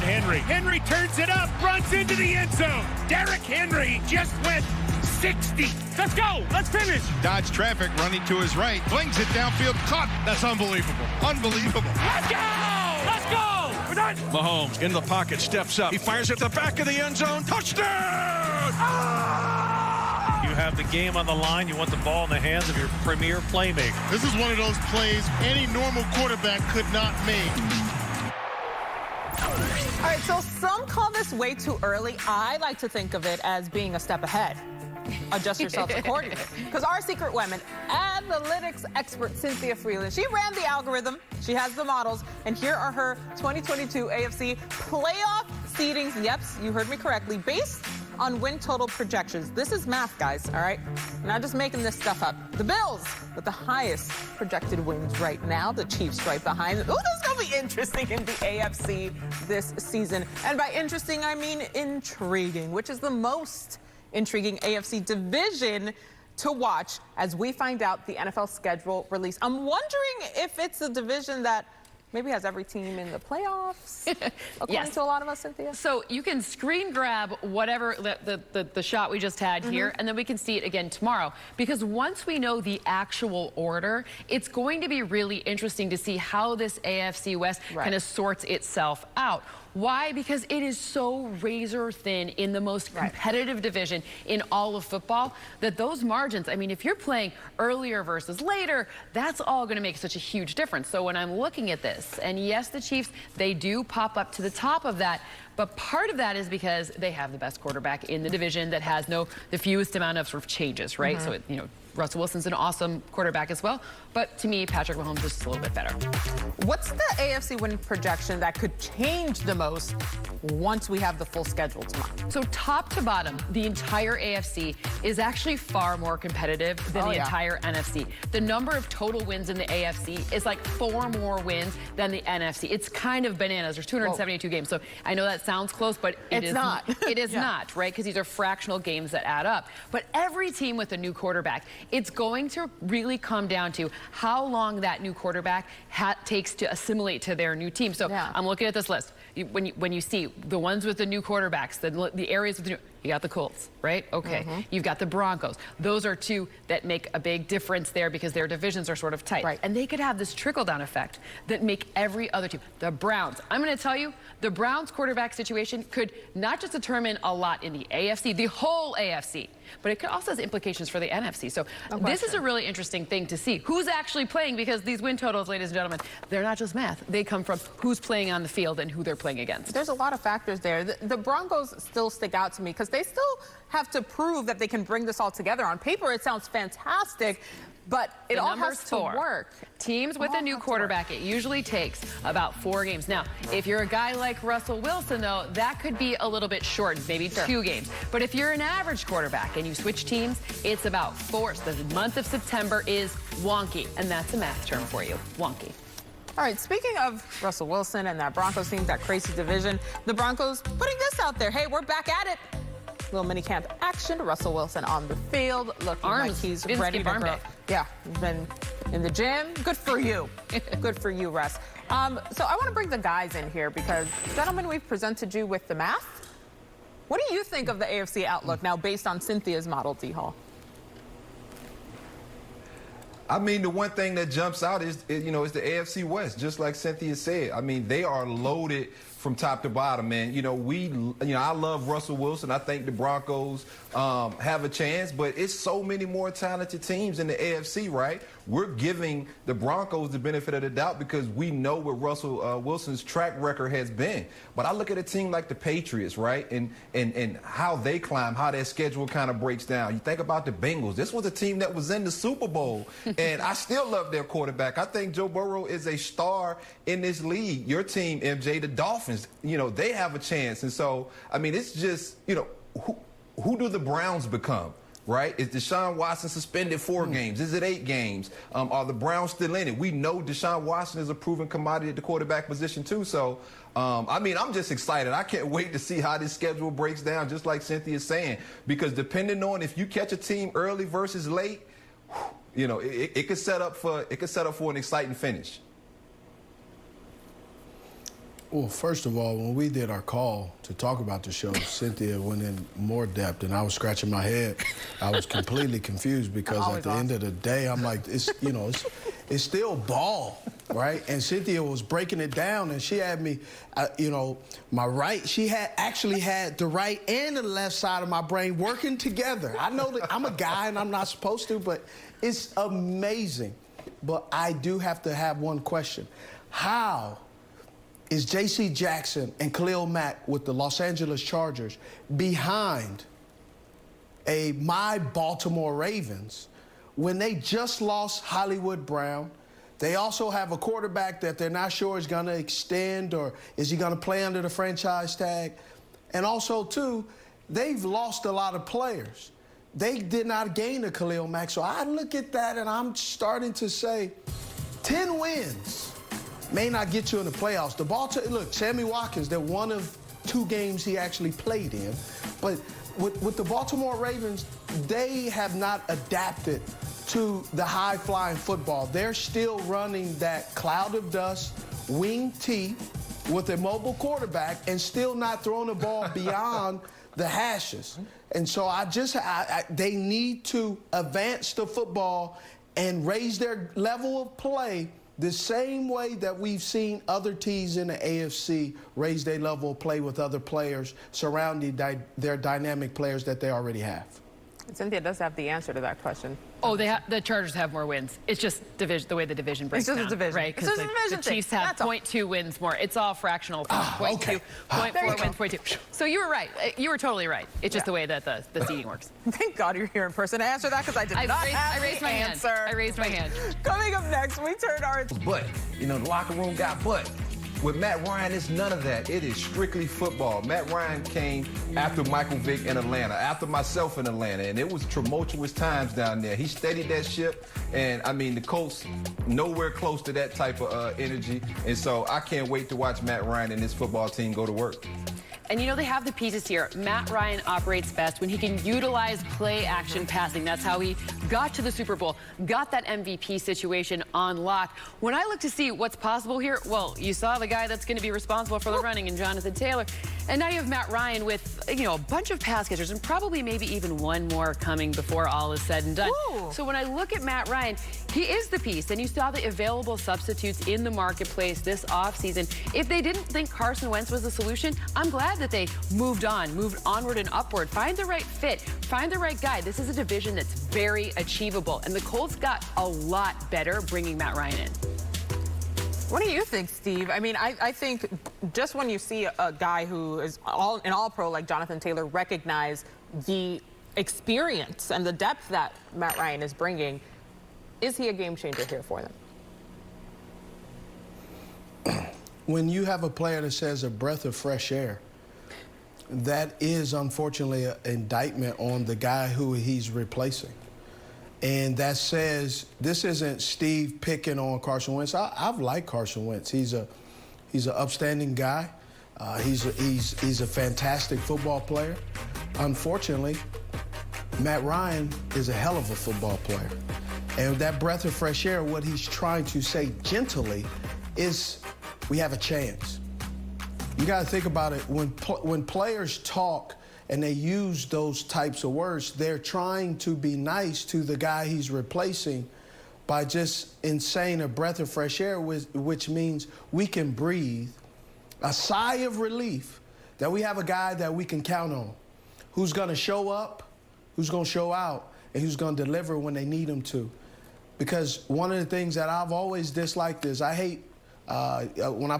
Henry. Henry turns it up, runs into the end zone. Derrick Henry just went 60. Let's go. Let's finish. Dodge traffic, running to his right. Flings it downfield. Caught. That's unbelievable. Unbelievable. Let's go. Let's go. We're done. Mahomes in the pocket, steps up. He fires at the back of the end zone. Touchdown! You have the game on the line. You want the ball in the hands of your premier playmaker. This is one of those plays any normal quarterback could not make. All right, so some call this way too early. I like to think of it as being a step ahead. Adjust yourselves accordingly. Because our secret weapon, analytics expert Cynthia Freeland, she ran the algorithm, she has the models, and here are her 2022 AFC playoff seedings. Yep, you heard me correctly, based on win total projections. This is math, guys, all right? I'm not just making this stuff up. The Bills with the highest projected wins right now. The Chiefs right behind them. Ooh, this is going to be interesting in the AFC this season. And by interesting, I mean intriguing, which is the most intriguing AFC division to watch as we find out the NFL schedule release. I'm wondering if it's a division that maybe has every team in the playoffs, according to a lot of us, Cynthia. So you can screen grab whatever the shot we just had here, and then we can see it again tomorrow. Because once we know the actual order, it's going to be really interesting to see how this AFC West kind of sorts itself out. Why? Because it is so razor thin in the most competitive division in all of football that those margins, I mean, if you're playing earlier versus later, that's all going to make such a huge difference. So when I'm looking at this, and yes, the Chiefs, they do pop up to the top of that, but part of that is because they have the best quarterback in the division that has the fewest amount of sort of changes, right? So, Russell Wilson's an awesome quarterback as well, but to me, Patrick Mahomes is just a little bit better. What's the AFC win projection that could change the most once we have the full schedule tomorrow? So top to bottom, the entire AFC is actually far more competitive than the entire NFC. The number of total wins in the AFC is like 4 more wins than the NFC. It's kind of bananas. There's 272 games, so I know that sounds close, but it's not. It is not, right? Because these are fractional games that add up. But every team with a new quarterback, it's going to really come down to how long that new quarterback takes to assimilate to their new team. So I'm looking at this list. When you see the ones with the new quarterbacks, the areas with the new, you got the Colts, right? Okay. You've got the Broncos. Those are two that make a big difference there because their divisions are sort of tight. And they could have this trickle-down effect that make every other team. The Browns. I'm going to tell you, the Browns quarterback situation could not just determine a lot in the AFC, the whole AFC, but it could also have implications for the NFC. So this is a really interesting thing to see. Who's actually playing? Because these win totals, ladies and gentlemen, they're not just math. They come from who's playing on the field and who they're playing against. There's a lot of factors there. The Broncos still stick out to me because they still have to prove that they can bring this all together. On paper, it sounds fantastic, but it all has to work. Teams with a new quarterback, it usually takes about 4 games. Now, if you're a guy like Russell Wilson, though, that could be a little bit shortened, maybe 2 games. But if you're an average quarterback and you switch teams, it's about 4. So the month of September is wonky, and that's a math term for you, wonky. All right, speaking of Russell Wilson and that Broncos team, that crazy division, the Broncos putting this out there. Hey, we're back at it. Little mini camp action. Russell Wilson on the field, looking like he's ready to go. Yeah, he's been in the gym. Good for you. Good for you, Russ. So I want to bring the guys in here because, gentlemen, we've presented you with the math. What do you think of the AFC outlook now based on Cynthia's model, D-Hall? I mean, the one thing that jumps out is the AFC West, just like Cynthia said. I mean, they are loaded from top to bottom, man. I love Russell Wilson. I think the Broncos have a chance, but it's so many more talented teams in the AFC, right? We're giving the Broncos the benefit of the doubt because we know what Russell Wilson's track record has been. But I look at a team like the Patriots, right, and how they climb, how their schedule kind of breaks down. You think about the Bengals. This was a team that was in the Super Bowl, and I still love their quarterback. I think Joe Burrow is a star in this league. Your team, MJ, the Dolphins, they have a chance. And so, I mean, it's just, who do the Browns become? Right? Is Deshaun Watson suspended 4 games? Is it 8 games? Are the Browns still in it? We know Deshaun Watson is a proven commodity at the quarterback position, too. So, I mean, I'm just excited. I can't wait to see how this schedule breaks down, just like Cynthia's saying. Because depending on if you catch a team early versus late, it could set up for an exciting finish. Well, first of all, when we did our call to talk about the show, Cynthia went in more depth, and I was scratching my head. I was completely confused because at the end of the day, I'm like, it's it's still ball, right? And Cynthia was breaking it down, and she had me, my right. She actually had the right and the left side of my brain working together. I know that I'm a guy and I'm not supposed to, but it's amazing. But I do have to have one question: how is J.C. Jackson and Khalil Mack with the Los Angeles Chargers behind my Baltimore Ravens when they just lost Hollywood Brown? They also have a quarterback that they're not sure is going to extend, or is he going to play under the franchise tag? And also, too, they've lost a lot of players. They did not gain a Khalil Mack. So I look at that and I'm starting to say 10 wins may not get you in the playoffs. Look, Sammy Watkins, they're one of 2 games he actually played in. But with the Baltimore Ravens, they have not adapted to the high-flying football. They're still running that cloud of dust, wing T, with a mobile quarterback and still not throwing the ball beyond the hashes. And so they need to advance the football and raise their level of play the same way that we've seen other teams in the AFC raise their level of play with other players surrounding their dynamic players that they already have. Cynthia does have the answer to that question. Oh, the Chargers have more wins. It's just the way the division breaks down. It's just a division. Right? It's just a division the Chiefs have 0.2 wins more. It's all fractional. 0.2, okay. 0.4 wins, 0.2. So you were right. You were totally right. It's just the way that the seeding works. Thank God you're here in person to answer that, because I did not have the answer. I raised my hand. Coming up next, we turn our... But, the locker room got butt. With Matt Ryan, it's none of that. It is strictly football. Matt Ryan came after Michael Vick in Atlanta, after myself in Atlanta, and it was tumultuous times down there. He steadied that ship, and, the Colts nowhere close to that type of energy, and so I can't wait to watch Matt Ryan and his football team go to work. And they have the pieces here. Matt Ryan operates best when he can utilize play-action passing. That's how he got to the Super Bowl, got that MVP situation on lock. When I look to see what's possible here, well, you saw the guy that's going to be responsible for the running in Jonathan Taylor. And now you have Matt Ryan with, a bunch of pass catchers and probably maybe even one more coming before all is said and done. Ooh. So when I look at Matt Ryan, he is the piece. And you saw the available substitutes in the marketplace this offseason. If they didn't think Carson Wentz was the solution, I'm glad that they moved onward and upward. Find the right fit, find the right guy. This is a division that's very achievable, and the Colts got a lot better bringing Matt Ryan in. What do you think, Steve? I think just when you see a guy who is an all-pro like Jonathan Taylor recognize the experience and the depth that Matt Ryan is bringing, is he a game changer here for them? When you have a player that says a breath of fresh air, that is unfortunately an indictment on the guy who he's replacing. And that says, this isn't Steve picking on Carson Wentz. I've liked Carson Wentz. He's an upstanding guy. He's a fantastic football player. Unfortunately, Matt Ryan is a hell of a football player. And that breath of fresh air, what he's trying to say gently is, we have a chance. You got to think about it. When players talk and they use those types of words, they're trying to be nice to the guy he's replacing by just saying a breath of fresh air, which means we can breathe, a sigh of relief that we have a guy that we can count on, who's going to show up, who's going to show out, and who's going to deliver when they need him to. Because one of the things that I've always disliked is I hate when I